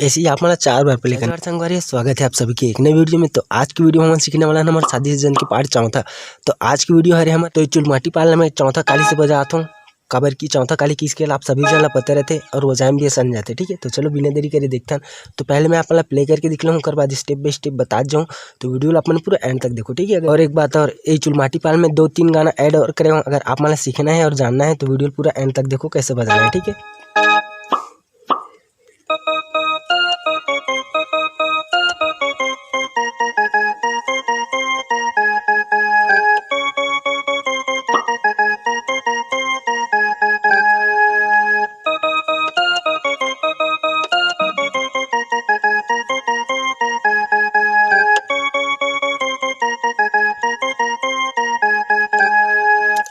ऐसे ही आप हमारा 4 बार प्ले करना। संगवारी स्वागत है आप सभी के एक नए वीडियो में। तो आज की वीडियो हम सीखने वाला है हमारे शादी सीजन के पार्ट चौथा। तो आज की वीडियो है हमारे तो चुलमाटी पालना में चौथा काली से बजाता हूँ काबर की चौथा काली किसके आप सभी जन पता रहते और वो जाम भी सन जाते। ठीक है, तो चलो बिना देरी करे देखता हूँ। तो पहले मैं आप प्ले करके दिख लूँ, कर बाद स्टेप बाय स्टेप बता जाऊँ। तो वीडियो अपन पूरा एंड तक देखो। ठीक है, और एक बात और ये चुलमाटी पाल में 2-3 गाना ऐड और करे अगर आप मला सीखना है और जानना है तो वीडियो पूरा एंड तक देखो कैसे बजाना है। ठीक है,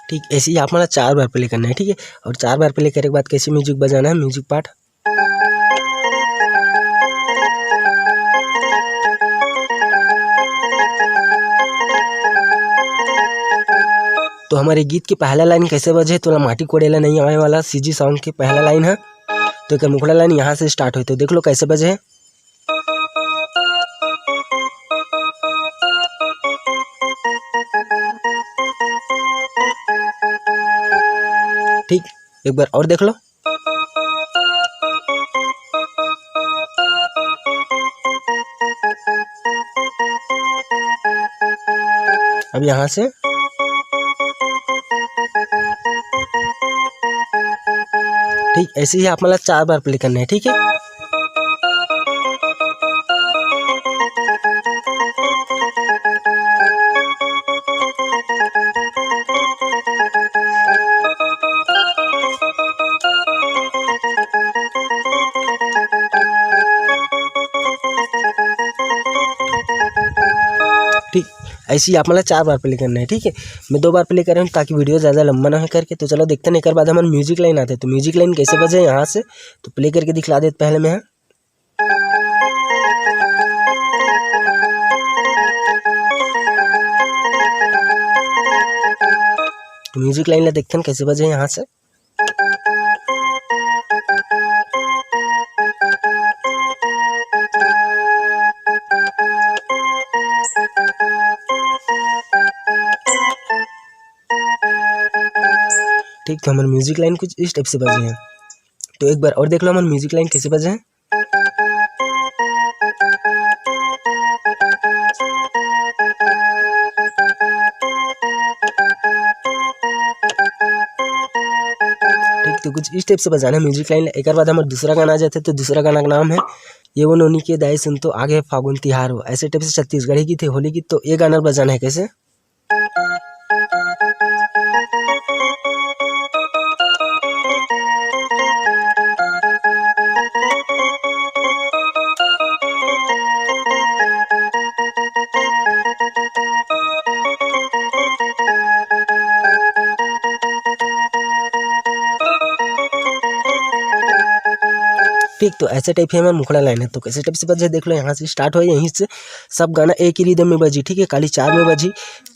ठीक ऐसे ही आप हमारा 4 बार प्ले करना है। ठीक है, और 4 बार प्ले करने के बाद कैसे म्यूजिक बजाना है, म्यूजिक पार्ट। तो हमारे गीत की पहला लाइन कैसे बजे तो माटी कोड़ेला नहीं आने वाला सीजी सॉन्ग की पहला लाइन है। तो क्या मुखड़ा लाइन यहाँ से स्टार्ट हुई, तो देख लो कैसे बजे है। ठीक, एक बार और देख लो। अब यहाँ से ठीक ऐसे ही आप मतलब 4 बार प्ले करना है। ठीक है, ठीक ऐसे ही आप मतलब 4 बार प्ले करना है। ठीक है, मैं 2 बार प्ले कर रहा हूँ ताकि वीडियो ज़्यादा लंबा ना हो करके। तो चलो देखते हैं, एक बाद हमारे म्यूजिक लाइन आते हैं। तो म्यूजिक लाइन कैसे बजे यहाँ से तो प्ले करके दिखला देते पहले मैं। तो म्यूजिक लाइन ला देखते हैं कैसे बजे यहाँ से। ठीक, तो हमारे म्यूजिक लाइन कुछ इस टाइप से बजे हैं। तो एक बार और देख लो हमारे म्यूजिक लाइन कैसे बजे हैं। ठीक, तो कुछ इस टाइप से बजाना है म्यूजिक लाइन। एक बाद हमारे दूसरा गाना आ जाता है। तो दूसरा गाना का नाम है ये वो नोनी के दाई सुन तो आगे फागुन तिहार हो। ऐसे टाइप से छत्तीसगढ़ी की थी होली की। तो ये गाना बजाना है कैसे। ठीक, तो ऐसे टाइप है हमारा मुखड़ा लाइन है। तो कैसे टाइप से बजे देख लो, यहाँ से स्टार्ट हो यहीं से सब गाना एक ही रिदम में बजी। ठीक है, खाली 4 में बजी।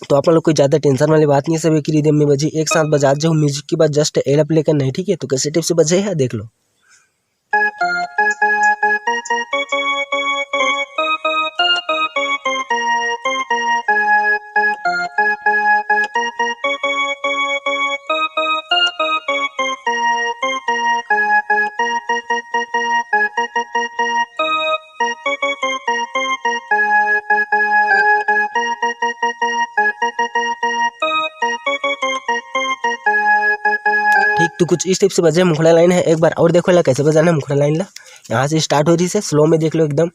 तो आप लोग कोई ज़्यादा टेंशन वाली बात नहीं है, सब एक ही रिदम में बजी एक साथ बजा जाओ। म्यूजिक के बाद जस्ट एला प्ले करना है। ठीक है, तो कैसे टाइप से बजे है देख लो। ठीक, तो कुछ इस टाइप से बजे मुखड़ा लाइन है। एक बार और देखो ला कैसे बजाना है मुखड़ा लाइन ला। यहाँ से स्टार्ट हो रही है, स्लो में देख लो एकदम।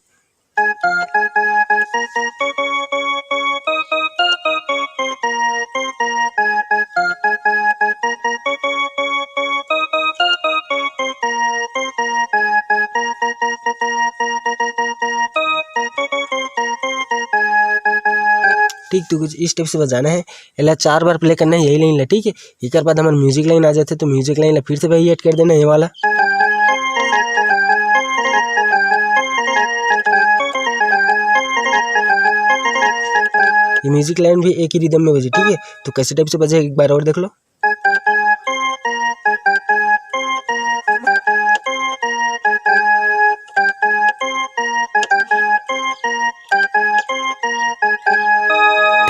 ठीक, तो कुछ इस टाइप से बजाना है। एला 4 बार प्ले करना है यही लाइन ला। ठीक है, एक बाद हमारे म्यूजिक लाइन आ जाते। तो म्यूजिक लाइन ला फिर से वही ऐड कर देना ये वाला। ये म्यूजिक लाइन भी एक ही रिदम में बजे। ठीक है, तो कैसे टाइप से बजे एक बार और देख लो।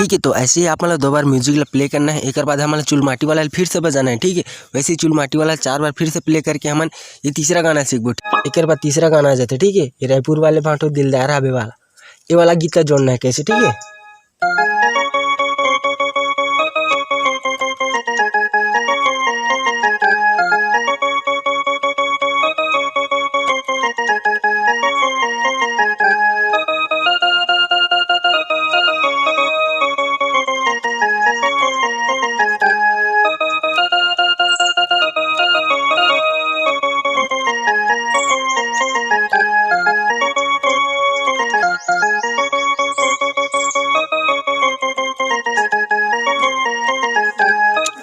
ठीक है। तो ऐसे ही आप मतलब 2 बार म्यूजिक ला प्ले करना है। एक बाद हमारा चुलमाटी वाला फिर से बजाना है। ठीक है, वैसे ही चुलमाटी वाला 4 बार फिर से प्ले करके हमन ये तीसरा गाना सीखबो। एक बाद तीसरा गाना आ जाते। ठीक है, ये रायपुर वाले भाटो दिलदार आबे वाला ये वाला गीत ला जोड़ना है कैसे। ठीक है,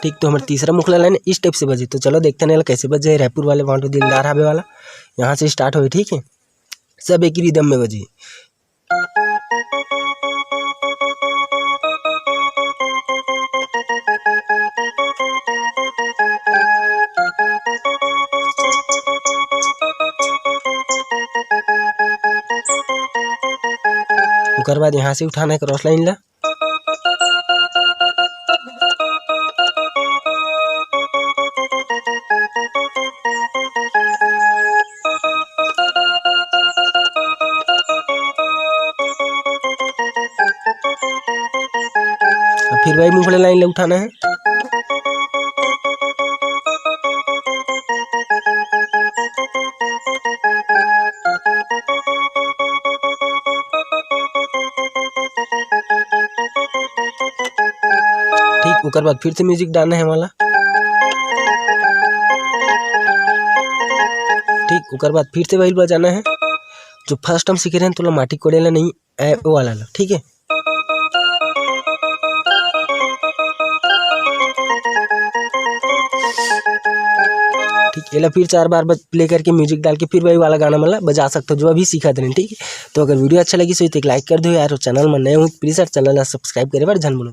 ठीक। तो हमारे तीसरा मुखला लाइन इस टाइप से बजे। तो चलो देखते हैं कैसे बजे रायपुर वाले भाटो दिलदार आबे वाला। यहाँ से स्टार्ट हो। ठीक है, सब एक ही रिदम में बजे। उसके बाद यहाँ से उठाना है क्रॉस लाइन ला। फिर वही मूंगफली लाइन ले उठाना है। ठीक, उसके बाद फिर से म्यूजिक डालना है वाला। ठीक, उसके बाद फिर से वही बजाना है जो फर्स्ट हम सीखे रहे हैं। तो माटी कोड़ेला नहीं है वो वाला ला। ठीक है, ठीक। ये फिर 4 बार प्ले करके म्यूजिक डाल के फिर वही वाला गाना मतलब बजा सकते हो जो अभी सीखा थे। ठीक है, तो अगर वीडियो अच्छा लगी तो एक लाइक कर दो यार। चैनल में नए हो प्लीज यार चैनल सब्सक्राइब करे बार जन बोलो।